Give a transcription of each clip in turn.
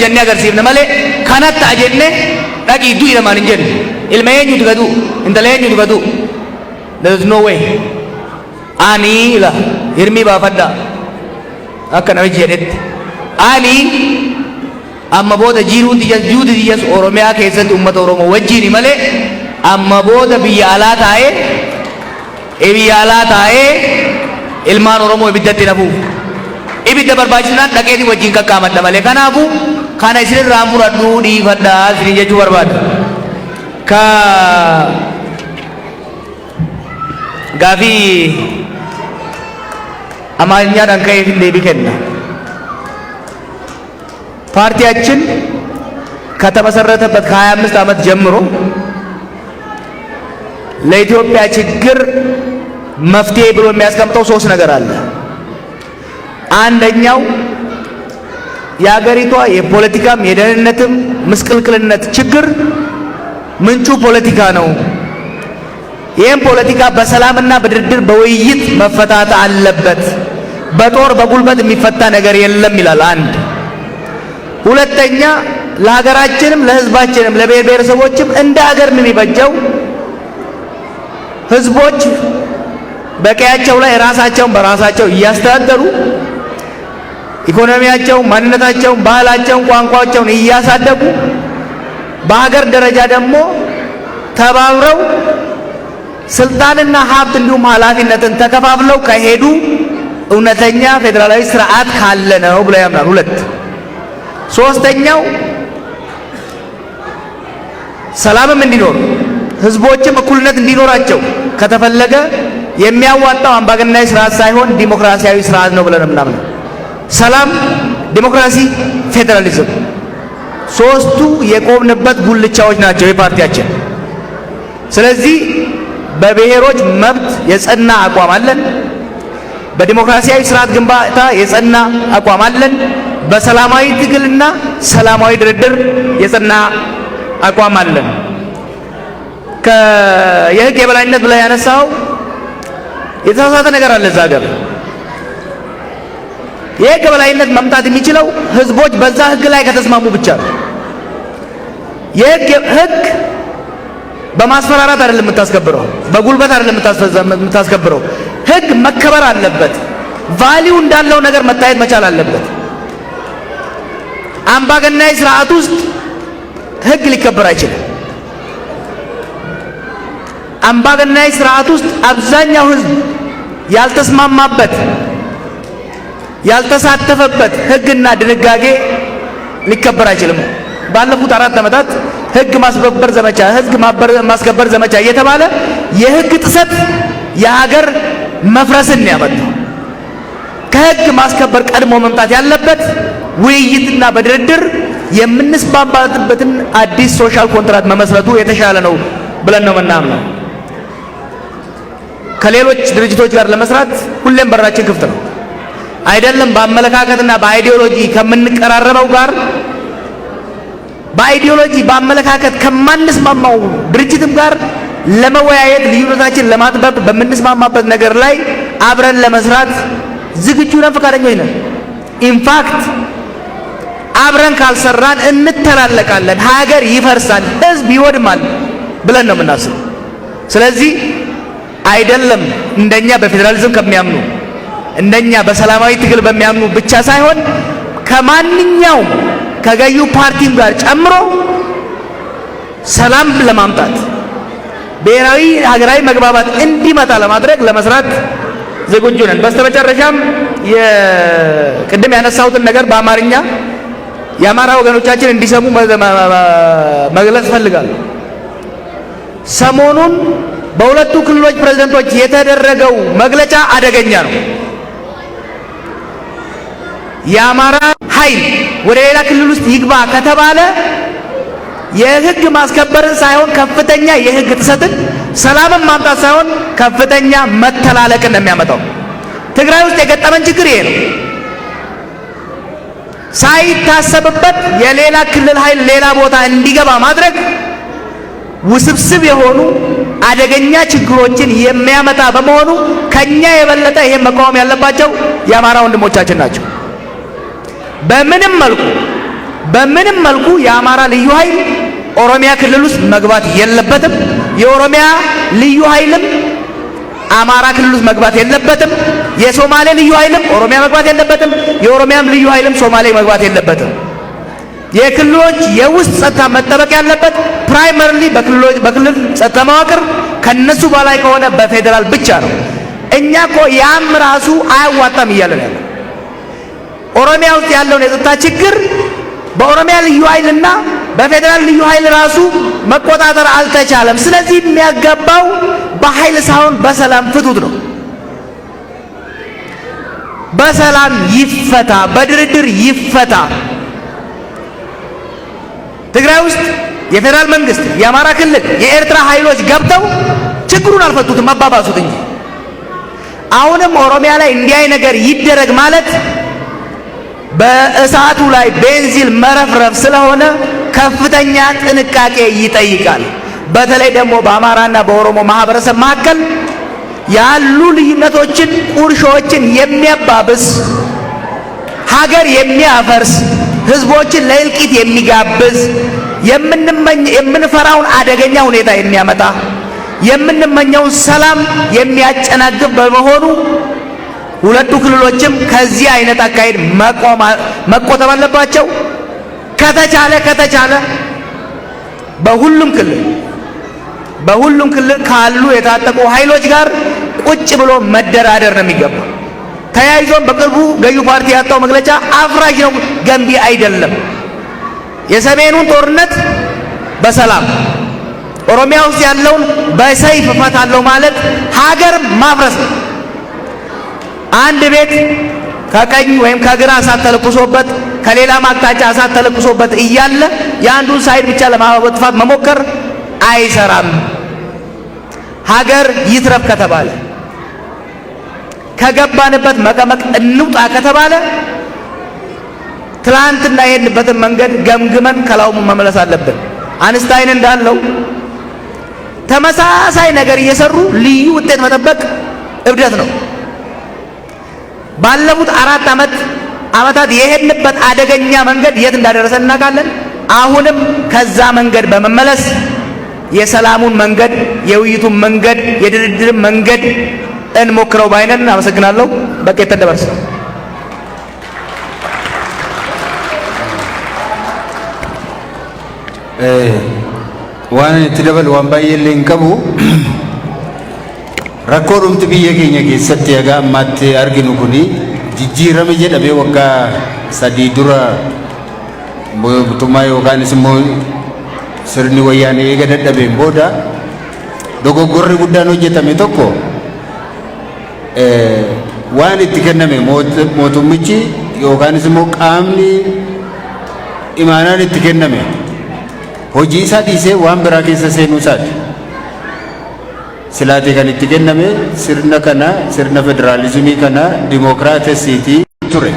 hojjannee agarsiifne malee kanatti ajenne dhaqii du'i namaan hin jennu. Ilma eenyutu gadu? Intala eenyutu gadu? There is no way. Ani ila hirmii baafadhaa akka namichi jedhetti. Ani amma booda jiruuti jas Oromiyaa keessatti uummata Oromoo wajjini malee amma booda biyya alaa taa'ee ilmaan Oromoo ibiddatti nafuuf. Ibidda barbaachisnaan dhaqeetii wajjin qaqqaamadha malee kanaafuu kana isinirraa muradhuu dhiifadhaa isin jechuu barbaada. Ka gaafii አማርኛን ከይፍ እንደቢከና ፓርቲያችን ከተመሰረተበት ከ25 ዓመት ጀምሮ ለኢትዮጵያ ችግር መፍትሄ ብሎ የሚያስቀምጠው ሶስት ነገር አለ። አንደኛው የሀገሪቷ የፖለቲካም የደህንነትም ምስቅልቅልነት ችግር ምንጩ ፖለቲካ ነው። ይህም ፖለቲካ በሰላምና በድርድር በውይይት መፈታት አለበት። በጦር በጉልበት የሚፈታ ነገር የለም ይላል አንድ። ሁለተኛ ለሀገራችንም ለህዝባችንም ለብሔር ብሔረሰቦችም እንደ ሀገር የሚበጀው ህዝቦች በቀያቸው ላይ ራሳቸውን በራሳቸው እያስተዳደሩ ኢኮኖሚያቸውን፣ ማንነታቸውን፣ ባህላቸውን፣ ቋንቋቸውን እያሳደጉ በሀገር ደረጃ ደግሞ ተባብረው ስልጣንና ሀብት እንዲሁም ኃላፊነትን ተከፋፍለው ከሄዱ እውነተኛ ፌደራላዊ ስርዓት ካለ ነው ብለው ያምናል። ሁለት ሶስተኛው ሰላምም እንዲኖር ህዝቦችም እኩልነት እንዲኖራቸው ከተፈለገ የሚያዋጣው አምባገነናዊ ስርዓት ሳይሆን ዲሞክራሲያዊ ስርዓት ነው ብለን ምናምን። ሰላም፣ ዲሞክራሲ፣ ፌደራሊዝም ሶስቱ የቆምንበት ጉልቻዎች ናቸው የፓርቲያችን። ስለዚህ በብሔሮች መብት የጸና አቋም አለን። በዲሞክራሲያዊ ስርዓት ግንባታ የጸና አቋም አለን። በሰላማዊ ትግልና ሰላማዊ ድርድር የጸና አቋም አለን። የህግ የበላይነት ብለህ ያነሳው የተሳሳተ ነገር አለ እዛ ሀገር። የህግ የበላይነት መምጣት የሚችለው ህዝቦች በዛ ህግ ላይ ከተስማሙ ብቻ ነው። ህግ በማስፈራራት አይደለም የምታስከብረው፣ በጉልበት አይደለም የምታስከብረው። ህግ መከበር አለበት። ቫልዩ እንዳለው ነገር መታየት መቻል አለበት። አምባገነናዊ ስርዓት ውስጥ ህግ ሊከበር አይችልም። አምባገነናዊ ስርዓት ውስጥ አብዛኛው ህዝብ ያልተስማማበት ያልተሳተፈበት ህግና ድንጋጌ ሊከበር አይችልም። ባለፉት 4 ዓመታት ህግ ማስከበር ዘመቻ ማስከበር ዘመቻ እየተባለ የህግ ጥሰት የሀገር መፍረስን ያመጣው። ከህግ ማስከበር ቀድሞ መምጣት ያለበት ውይይትና በድርድር የምንስማማበትን አዲስ ሶሻል ኮንትራክት መመስረቱ የተሻለ ነው ብለን ነው የምናምነው። ከሌሎች ድርጅቶች ጋር ለመስራት ሁሌም በራችን ክፍት ነው። አይደለም በአመለካከትና በአይዲዮሎጂ ከምንቀራረበው ጋር በአይዲዮሎጂ በአመለካከት ከማንስማማው ድርጅትም ጋር ለመወያየት ልዩነታችን ለማጥበብ በምንስማማበት ነገር ላይ አብረን ለመስራት ዝግጁ ነን፣ ፈቃደኞች ነን። ኢንፋክት አብረን ካልሰራን እንተላለቃለን፣ ሀገር ይፈርሳል፣ ህዝብ ይወድማል ብለን ነው የምናስበው። ስለዚህ አይደለም እንደኛ በፌደራሊዝም ከሚያምኑ እንደኛ በሰላማዊ ትግል በሚያምኑ ብቻ ሳይሆን ከማንኛውም ከገዩ ፓርቲም ጋር ጨምሮ ሰላም ለማምጣት ብሔራዊ ሀገራዊ መግባባት እንዲመጣ ለማድረግ ለመስራት ዝግጁ ነን። በስተመጨረሻም የቅድም ያነሳሁትን ነገር በአማርኛ የአማራ ወገኖቻችን እንዲሰሙ መግለጽ ፈልጋለሁ። ሰሞኑን በሁለቱ ክልሎች ፕሬዝዳንቶች የተደረገው መግለጫ አደገኛ ነው። የአማራ ኃይል ወደ ሌላ ክልል ውስጥ ይግባ ከተባለ የህግ ማስከበርን ሳይሆን ከፍተኛ የህግ ጥሰትን፣ ሰላምን ማምጣት ሳይሆን ከፍተኛ መተላለቅን ነው የሚያመጣው። ትግራይ ውስጥ የገጠመን ችግር ይሄ ነው። ሳይታሰብበት የሌላ ክልል ኃይል ሌላ ቦታ እንዲገባ ማድረግ ውስብስብ የሆኑ አደገኛ ችግሮችን የሚያመጣ በመሆኑ ከኛ የበለጠ ይሄን መቃወም ያለባቸው የአማራ ወንድሞቻችን ናቸው። በምንም መልኩ በምንም መልኩ የአማራ ልዩ ኃይል ኦሮሚያ ክልል ውስጥ መግባት የለበትም። የኦሮሚያ ልዩ ኃይልም አማራ ክልል ውስጥ መግባት የለበትም። የሶማሌ ልዩ ኃይልም ኦሮሚያ መግባት የለበትም። የኦሮሚያም ልዩ ኃይልም ሶማሌ መግባት የለበትም። የክልሎች የውስጥ ጸጥታ መጠበቅ ያለበት ፕራይመሪሊ በክልል ጸጥታ መዋቅር ከነሱ በላይ ከሆነ በፌዴራል ብቻ ነው። እኛ እኮ ያም ራሱ አያዋጣም እያለን ያለ ኦሮሚያ ውስጥ ያለውን የጸጥታ ችግር በኦሮሚያ ልዩ ኃይልና በፌዴራል ልዩ ኃይል ራሱ መቆጣጠር አልተቻለም። ስለዚህ የሚያገባው በኃይል ሳይሆን በሰላም ፍቱት ነው። በሰላም ይፈታ፣ በድርድር ይፈታ። ትግራይ ውስጥ የፌዴራል መንግስት፣ የአማራ ክልል፣ የኤርትራ ኃይሎች ገብተው ችግሩን አልፈቱትም፣ አባባሱት እንጂ። አሁንም ኦሮሚያ ላይ እንዲህ ነገር ይደረግ ማለት በእሳቱ ላይ ቤንዚን መረፍረፍ ስለሆነ ከፍተኛ ጥንቃቄ ይጠይቃል። በተለይ ደግሞ በአማራና በኦሮሞ ማህበረሰብ መካከል ያሉ ልዩነቶችን፣ ቁርሾችን የሚያባብስ ሀገር የሚያፈርስ ህዝቦችን ለእልቂት የሚጋብዝ የምንፈራውን አደገኛ ሁኔታ የሚያመጣ የምንመኘውን ሰላም የሚያጨናግፍ በመሆኑ ሁለቱ ክልሎችም ከዚህ አይነት አካሄድ መቆጠብ አለባቸው። ከተቻለ በሁሉም ክልል ካሉ የታጠቁ ኃይሎች ጋር ቁጭ ብሎ መደራደር ነው የሚገባው። ተያይዞም በቅርቡ ገዢው ፓርቲ ያወጣው መግለጫ አፍራሽ ነው፣ ገንቢ አይደለም። የሰሜኑን ጦርነት በሰላም ኦሮሚያ ውስጥ ያለውን በሰይፍ እፈታለሁ ማለት ሀገር ማፍረስ ነው። አንድ ቤት ከቀኝ ወይም ከግራ እሳት ተለኩሶበት ከሌላ አቅጣጫ እሳት ተለኩሶበት እያለ የአንዱን ሳይድ ብቻ ለማጥፋት መሞከር አይሰራም። ሀገር ይትረፍ ከተባለ ከገባንበት መቀመቅ እንውጣ ከተባለ ትላንትና የሄድንበትን መንገድ ገምግመን ከላው መመለስ አለብን። አንስታይን እንዳለው ተመሳሳይ ነገር እየሰሩ ልዩ ውጤት መጠበቅ እብደት ነው። ባለፉት 4 ዓመታት የሄድንበት አደገኛ መንገድ የት እንዳደረሰ እናውቃለን። አሁንም ከዛ መንገድ በመመለስ የሰላሙን መንገድ፣ የውይይቱን መንገድ፣ የድርድርን መንገድ እንሞክረው ባይነን። አመሰግናለሁ። በቃ የተደበርስ waan itti dabalu waan baay'ee illee hin qabu. Rakkoo dhumti biyya keenya keessatti egaa ammaatti arginu kuni jijjiirame jedhamee waggaa 3 dura mootummaa yookaanis immoo sirni wayyaanee eega dadhabeen booda dogoggorri guddaan hojjetame tokko waan itti kenname mootummichi yookaanis immoo qaamni imaanaan itti kenname hojii isaa dhiisee waan biraa keessa seenuu isaati. Silaatee kan itti kenname sirna kana, sirna federaalizimii kana dimookiraatesiitii ture.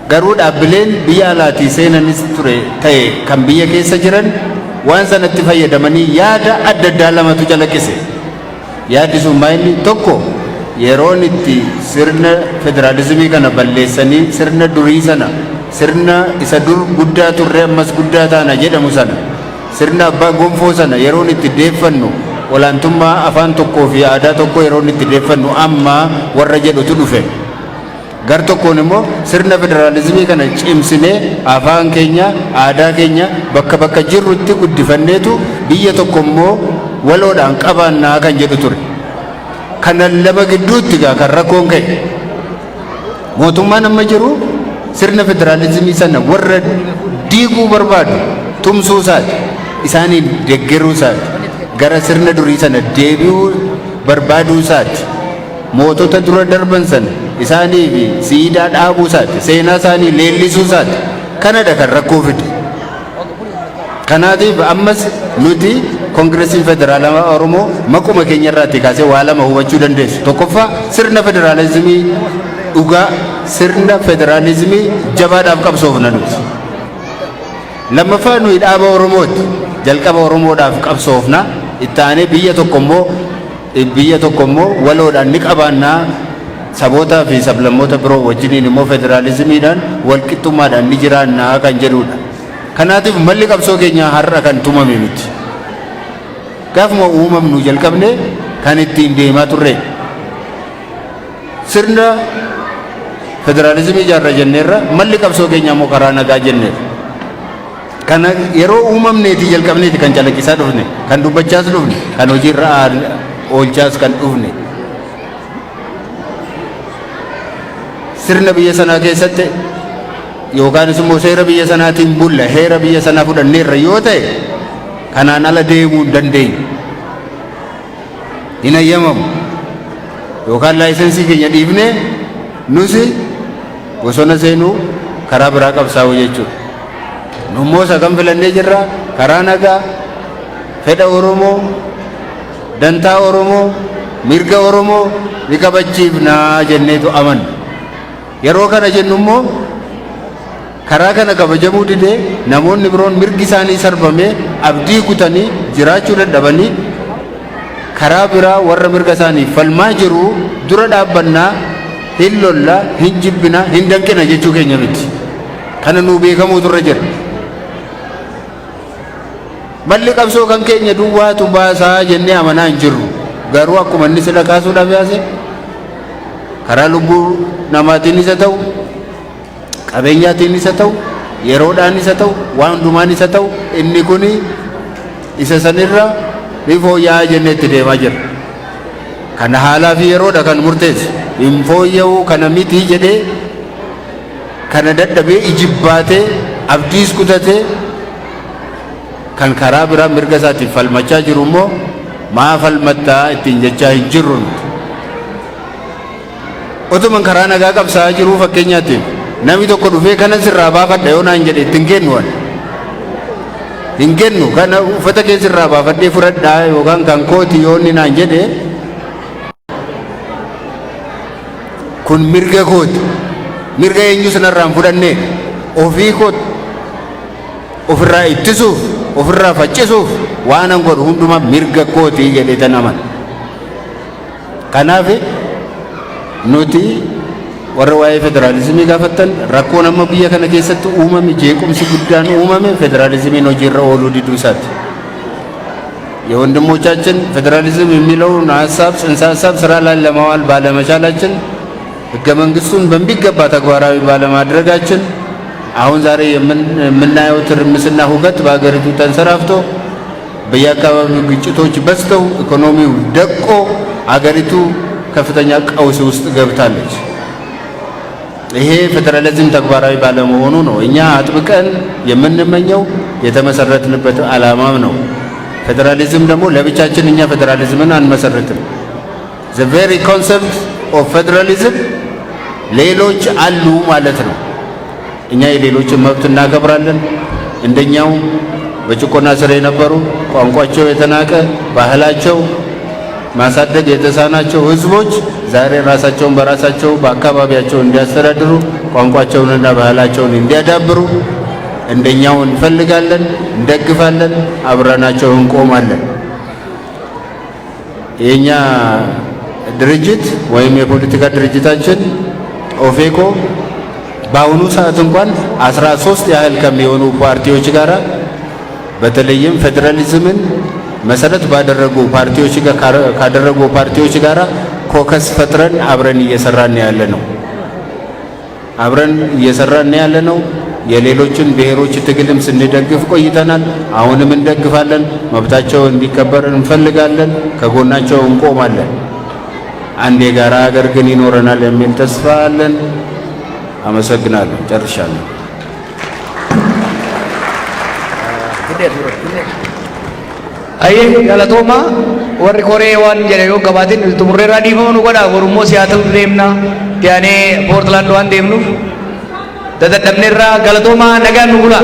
Garuu dhaabbileen biyya alaatii seenanis ture ta'e kan biyya keessa jiran waan sanatti fayyadamanii yaada adda addaa lamatu calaqqise. Yaaddi sun maayilli tokko yeroon itti sirna federaalizimii kana balleessanii sirna durii sana sirna isa dur guddaa turre ammas guddaa taana jedhamu sana sirna abbaa gonfoo sana yeroon itti deeffannu olaantummaa afaan tokkoo fi aadaa tokkoo yeroon itti deeffannu amma warra jedhutu dhufe. Gar tokkoon immoo sirna federaalizimii kana cimsinee afaan keenya aadaa keenya bakka jirrutti guddifanneetu biyya tokko immoo waloodhaan qabaannaa kan jedhu ture. Kana lama gidduutti kan rakkoon ka'e mootummaan amma jiru sirna federaalizimii sana warra diiguu barbaadu tumsuu isaati, isaaniin deeggaruu isaati, gara sirna durii sana deebi'uu barbaaduu isaati, mootota dura darban sana isaaniif siidaa dhaabuu isaati, seenaa isaanii leellisuu isaati. Kanadha kan rakkoo fide. Kanaatiif ammas nuti koongireesiin federaalaa Oromoo maquma keenya irraatti kaasee waa lama hubachuu dandeessu. Tokkoffaa sirna federaalizimii dhugaa, sirna federaalizimii jabaadhaaf qabsoofna nuti. Lammaffaa nuyi dhaaba Oromooti. Jalqaba Oromoodhaaf qabsoofna. Itti aanee biyya tokko immoo waloodhaan ni qabaannaa sabootaa fi sablammoota biroo wajjiniin immoo federaalizimiidhaan walqixxummaadhaan ni jiraannaa kan jedhudha. Kanaatiif malli qabsoo keenyaa har'a kan tumame miti. Gaafuma uumamnu jalqabne kan ittiin deemaa turre. Sirna federaalizimii ijaarra jenneerra malli qabsoo keenyaa immoo karaa nagaa jenneerra. Kana yeroo uumamneeti jalqabneeti kan calaqqisaa dhufne, kan dubbachaas dhufne, kan hojiirra oolchaas kan dhufne. Sirna biyya sanaa keessatti yookaanis immoo seera biyya sanaatiin bulla heera biyya sanaa fudhanneerra yoo ta'e kanaan ala deemuu hin dandeenyu. Hin ayyamamu. Yookaan laayisensii keenya dhiifnee nusi bosona seenuu karaa biraa qabsaa'uu jechuudha. Nummoo sagan filannee jirra karaa nagaa fedha Oromoo dantaa Oromoo mirga Oromoo ni kabachiifnaa jenneetu amanna. Yeroo kana jennu immoo karaa kana kabajamuu didee namoonni biroon mirgi isaanii sarbamee abdii kutanii jiraachuu dadhabanii karaa biraa warra mirga isaanii falmaa jiru dura dhaabbannaa hin lollaa hin jibbinaa hin danqina jechuu keenya miti. Kana nuu beekamuu turre jira. Malli qabsoo kan keenya duwwaatu baasaa jennee amanaa hin jirru. Garuu akkuma inni sila kaasuudhaaf yaase karaa lubbuu namaatiinis haa ta'u qabeenyaatiinis haa ta'u yeroodhaanis haa ta'u waan hundumaanis haa ta'u inni kun isa sanirra ni fooyya'aa jennee itti deemaa jirra. Kana haalaa fi yeroodha kan murteessu. Hin fooyya'uu kana miti jedhee kana dadhabee ijibbaatee abdiis kutatee kan karaa biraa mirga isaatiif falmachaa jiru immoo maa falmattaa ittiin jechaa hin jirru. Otuman karaa nagaa qabsaa'aa jiruu fakkeenyaatiif namni tokko dhufee kana sirraa baafadha yoo naan jedhe ittiin kennu waan hin kennu kana uffata kee sirraa baafadhee fudhadhaa yookaan kan kooti yoo inni naan jedhe kun mirga kooti. Mirga eenyu sanarraan fudhannee ofii kooti ofirraa ittisuuf ofirraa faccisuuf waan an godhu hundumaa mirga kooti jedhee tan amana. Kanaaf nuti warra waa'ee federaalizimii gaafattan rakkoon amma biyya kana keessatti uumame jeequmsi guddaan uumame federaalizimiin hojiirra ooluu diduu isaati. የወንድሞቻችን ፌዴራሊዝም የሚለውን ሀሳብ ጽንሰ ሀሳብ ስራ ላይ ለማዋል ባለመቻላችን ህገ መንግስቱን በሚገባ ተግባራዊ ባለማድረጋችን አሁን ዛሬ የምናየው ትርምስና ሁከት በአገሪቱ ተንሰራፍቶ በየአካባቢው ግጭቶች በዝተው ኢኮኖሚው ደቆ አገሪቱ ከፍተኛ ቀውስ ውስጥ ገብታለች። ይሄ ፌዴራሊዝም ተግባራዊ ባለመሆኑ ነው እኛ አጥብቀን የምንመኘው የተመሰረትንበት ዓላማም ነው። ፌዴራሊዝም ደግሞ ለብቻችን እኛ ፌዴራሊዝምን አንመሰርትም። the very concept of federalism ሌሎች አሉ ማለት ነው። እኛ የሌሎችን መብት እናከብራለን። እንደኛው በጭቆና ስር የነበሩ ቋንቋቸው የተናቀ ባህላቸው ማሳደግ የተሳናቸው ህዝቦች ዛሬ ራሳቸውን በራሳቸው በአካባቢያቸው እንዲያስተዳድሩ ቋንቋቸውንና ባህላቸውን እንዲያዳብሩ እንደኛው እንፈልጋለን፣ እንደግፋለን፣ አብረናቸው እንቆማለን። የኛ ድርጅት ወይም የፖለቲካ ድርጅታችን ኦፌኮ በአሁኑ ሰዓት እንኳን 13 ያህል ከሚሆኑ ፓርቲዎች ጋር በተለይም ፌዴራሊዝምን መሰረት ባደረጉ ፓርቲዎች ጋር ካደረጉ ፓርቲዎች ጋር ኮከስ ፈጥረን አብረን እየሰራን ያለ ነው። አብረን እየሰራን ያለ ነው። የሌሎችን ብሔሮች ትግልም ስንደግፍ ቆይተናል። አሁንም እንደግፋለን። መብታቸው እንዲከበር እንፈልጋለን። ከጎናቸው እንቆማለን። አንድ የጋራ ሀገር ግን ይኖረናል የሚል ተስፋ አለን። አመሰግናለሁ። ጨርሻለሁ። አይ ገለቶማ ወሪ ኮሬ ዋን ጀለዮ ገባቲን ቱሙሬራ ዲፎኑ ጎዳ ወሩሞ ሲያተል ደምና ያኔ ፖርትላንድ ዋን ደምኑ ተደደምነራ ገለቶማ ነጋኑ ጉላ